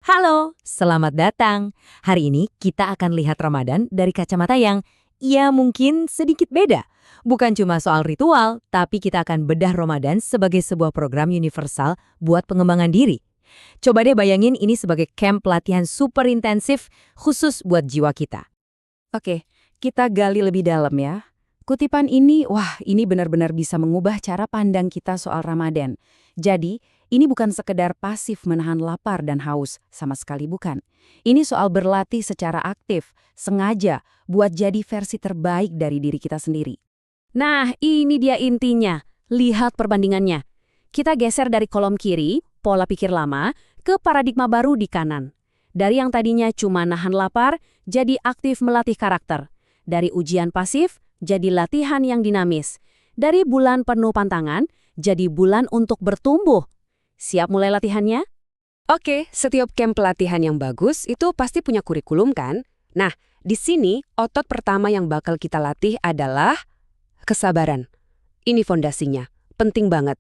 Halo, selamat datang. Hari ini kita akan lihat Ramadan dari kacamata yang, ya mungkin sedikit beda. Bukan cuma soal ritual, tapi kita akan bedah Ramadan sebagai sebuah program universal buat pengembangan diri. Coba deh bayangin ini sebagai camp latihan super intensif khusus buat jiwa kita. Oke, kita gali lebih dalam ya. Kutipan ini, ini benar-benar bisa mengubah cara pandang kita soal Ramadan. Jadi, ini bukan sekedar pasif menahan lapar dan haus, sama sekali bukan. Ini soal berlatih secara aktif, sengaja, buat jadi versi terbaik dari diri kita sendiri. Nah, ini dia intinya. Lihat perbandingannya. Kita geser dari kolom kiri, pola pikir lama, ke paradigma baru di kanan. Dari yang tadinya cuma nahan lapar, jadi aktif melatih karakter. Dari ujian pasif, jadi latihan yang dinamis. Dari bulan penuh pantangan, jadi bulan untuk bertumbuh. Siap mulai latihannya? Oke, setiap camp pelatihan yang bagus itu pasti punya kurikulum kan? Nah, di sini otot pertama yang bakal kita latih adalah kesabaran. Ini fondasinya, penting banget.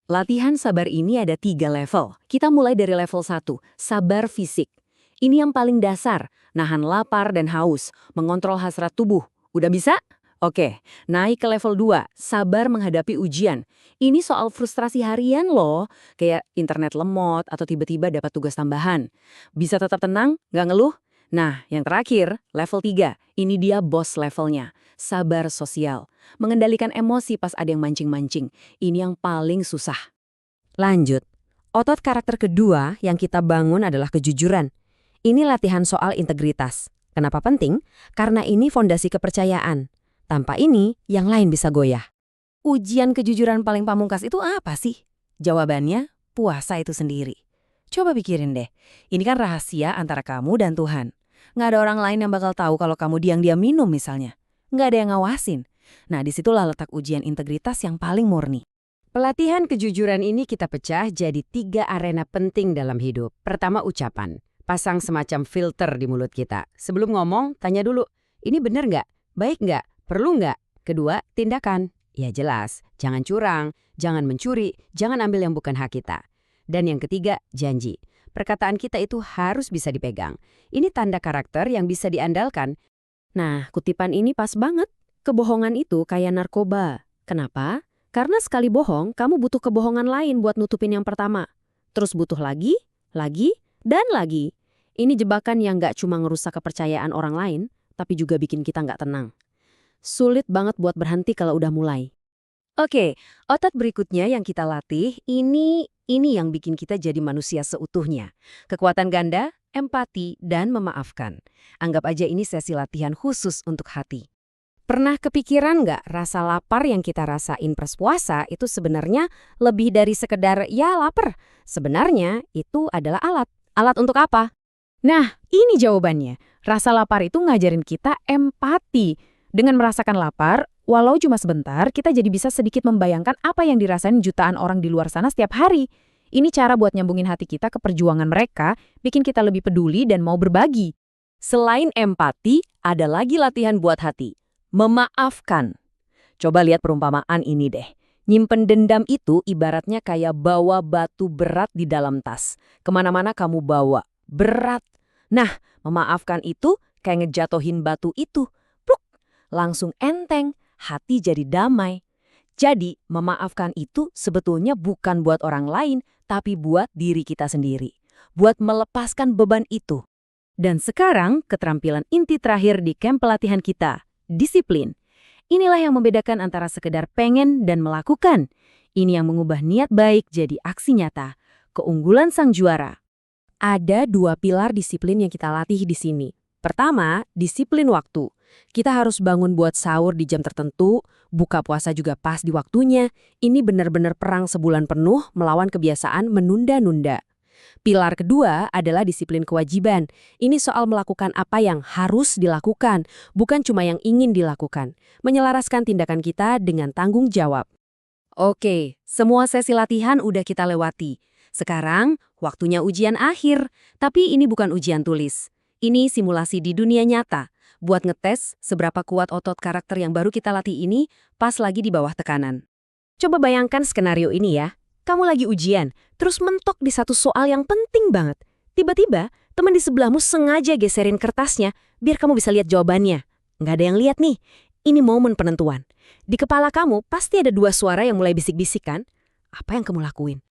Latihan sabar ini ada 3 level. Kita mulai dari level 1, sabar fisik. Ini yang paling dasar, nahan lapar dan haus, mengontrol hasrat tubuh. Udah bisa? Oke, naik ke level 2, sabar menghadapi ujian. Ini soal frustrasi harian loh, kayak internet lemot atau tiba-tiba dapat tugas tambahan. Bisa tetap tenang, nggak ngeluh? Nah, yang terakhir, level 3, ini dia boss levelnya, sabar sosial. Mengendalikan emosi pas ada yang mancing-mancing, ini yang paling susah. Lanjut, otot karakter kedua yang kita bangun adalah kejujuran. Ini latihan soal integritas. Kenapa penting? Karena ini fondasi kepercayaan. Tanpa ini, yang lain bisa goyah. Ujian kejujuran paling pamungkas itu apa sih? Jawabannya, puasa itu sendiri. Coba pikirin deh, ini kan rahasia antara kamu dan Tuhan. Nggak ada orang lain yang bakal tahu kalau kamu diam-diam minum misalnya. Nggak ada yang ngawasin. Nah, disitulah letak ujian integritas yang paling murni. Pelatihan kejujuran ini kita pecah jadi 3 arena penting dalam hidup. Pertama, ucapan. Pasang semacam filter di mulut kita. Sebelum ngomong, tanya dulu, ini bener nggak? Baik nggak? Perlu nggak? Kedua, tindakan. Ya jelas, jangan curang, jangan mencuri, jangan ambil yang bukan hak kita. Dan yang ketiga, janji. Perkataan kita itu harus bisa dipegang. Ini tanda karakter yang bisa diandalkan. Nah, kutipan ini pas banget. Kebohongan itu kayak narkoba. Kenapa? Karena sekali bohong, kamu butuh kebohongan lain buat nutupin yang pertama. Terus butuh lagi, dan lagi. Ini jebakan yang nggak cuma ngerusak kepercayaan orang lain, tapi juga bikin kita nggak tenang. Sulit banget buat berhenti kalau udah mulai. Oke, otot berikutnya yang kita latih, ini yang bikin kita jadi manusia seutuhnya. Kekuatan ganda, empati, dan memaafkan. Anggap aja ini sesi latihan khusus untuk hati. Pernah kepikiran nggak rasa lapar yang kita rasain pas puasa itu sebenarnya lebih dari sekedar ya lapar? Sebenarnya itu adalah alat. Alat untuk apa? Nah, ini jawabannya. Rasa lapar itu ngajarin kita empati. Dengan merasakan lapar, walau cuma sebentar, kita jadi bisa sedikit membayangkan apa yang dirasain jutaan orang di luar sana setiap hari. Ini cara buat nyambungin hati kita ke perjuangan mereka, bikin kita lebih peduli dan mau berbagi. Selain empati, ada lagi latihan buat hati. Memaafkan. Coba lihat perumpamaan ini deh. Nyimpen dendam itu ibaratnya kayak bawa batu berat di dalam tas. Kemana-mana kamu bawa. Berat. Nah, memaafkan itu kayak ngejatohin batu itu. Pluk. Langsung enteng. Hati jadi damai. Jadi, memaafkan itu sebetulnya bukan buat orang lain, tapi buat diri kita sendiri. Buat melepaskan beban itu. Dan sekarang, keterampilan inti terakhir di camp pelatihan kita. Disiplin. Inilah yang membedakan antara sekedar pengen dan melakukan. Ini yang mengubah niat baik jadi aksi nyata. Keunggulan sang juara. Ada 2 pilar disiplin yang kita latih di sini. Pertama, disiplin waktu. Kita harus bangun buat sahur di jam tertentu, buka puasa juga pas di waktunya. Ini benar-benar perang sebulan penuh melawan kebiasaan menunda-nunda. Pilar kedua adalah disiplin kewajiban. Ini soal melakukan apa yang harus dilakukan, bukan cuma yang ingin dilakukan. Menyelaraskan tindakan kita dengan tanggung jawab. Oke, semua sesi latihan udah kita lewati. Sekarang, waktunya ujian akhir. Tapi ini bukan ujian tulis. Ini simulasi di dunia nyata. Buat ngetes seberapa kuat otot karakter yang baru kita latih ini pas lagi di bawah tekanan. Coba bayangkan skenario ini ya. Kamu lagi ujian, terus mentok di satu soal yang penting banget. Tiba-tiba, teman di sebelahmu sengaja geserin kertasnya biar kamu bisa lihat jawabannya. Nggak ada yang lihat nih. Ini momen penentuan. Di kepala kamu pasti ada dua suara yang mulai bisik-bisik kan? Apa yang kamu lakuin?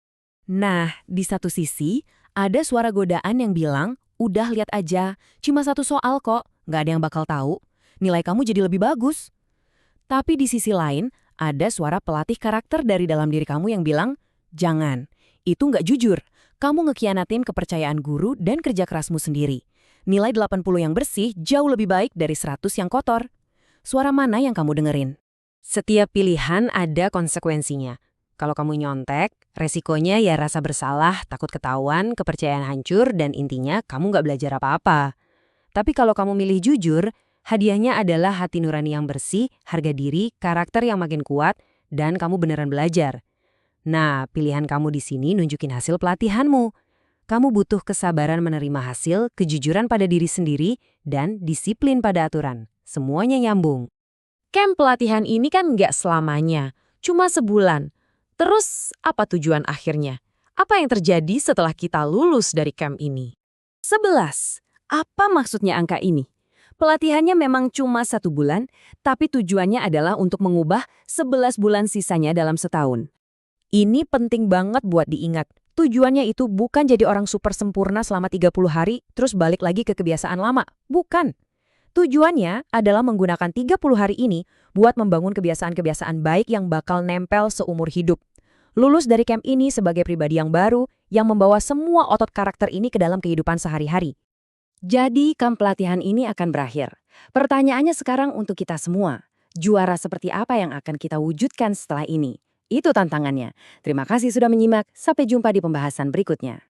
Nah, di satu sisi, ada suara godaan yang bilang, udah lihat aja, cuma satu soal kok, nggak ada yang bakal tahu. Nilai kamu jadi lebih bagus. Tapi di sisi lain, ada suara pelatih karakter dari dalam diri kamu yang bilang, jangan, itu nggak jujur. Kamu ngekianatin kepercayaan guru dan kerja kerasmu sendiri. Nilai 80 yang bersih jauh lebih baik dari 100 yang kotor. Suara mana yang kamu dengerin? Setiap pilihan ada konsekuensinya. Kalau kamu nyontek, resikonya ya rasa bersalah, takut ketahuan, kepercayaan hancur, dan intinya kamu nggak belajar apa-apa. Tapi kalau kamu milih jujur, hadiahnya adalah hati nurani yang bersih, harga diri, karakter yang makin kuat, dan kamu beneran belajar. Nah, pilihan kamu di sini nunjukin hasil pelatihanmu. Kamu butuh kesabaran menerima hasil, kejujuran pada diri sendiri, dan disiplin pada aturan. Semuanya nyambung. Camp pelatihan ini kan nggak selamanya, cuma sebulan. Terus apa tujuan akhirnya? Apa yang terjadi setelah kita lulus dari camp ini? 11. Apa maksudnya angka ini? Pelatihannya memang cuma 1 bulan, tapi tujuannya adalah untuk mengubah 11 bulan sisanya dalam setahun. Ini penting banget buat diingat. Tujuannya itu bukan jadi orang super sempurna selama 30 hari, terus balik lagi ke kebiasaan lama. Bukan. Tujuannya adalah menggunakan 30 hari ini buat membangun kebiasaan-kebiasaan baik yang bakal nempel seumur hidup. Lulus dari camp ini sebagai pribadi yang baru, yang membawa semua otot karakter ini ke dalam kehidupan sehari-hari. Jadi, camp pelatihan ini akan berakhir. Pertanyaannya sekarang untuk kita semua. Juara seperti apa yang akan kita wujudkan setelah ini? Itu tantangannya. Terima kasih sudah menyimak. Sampai jumpa di pembahasan berikutnya.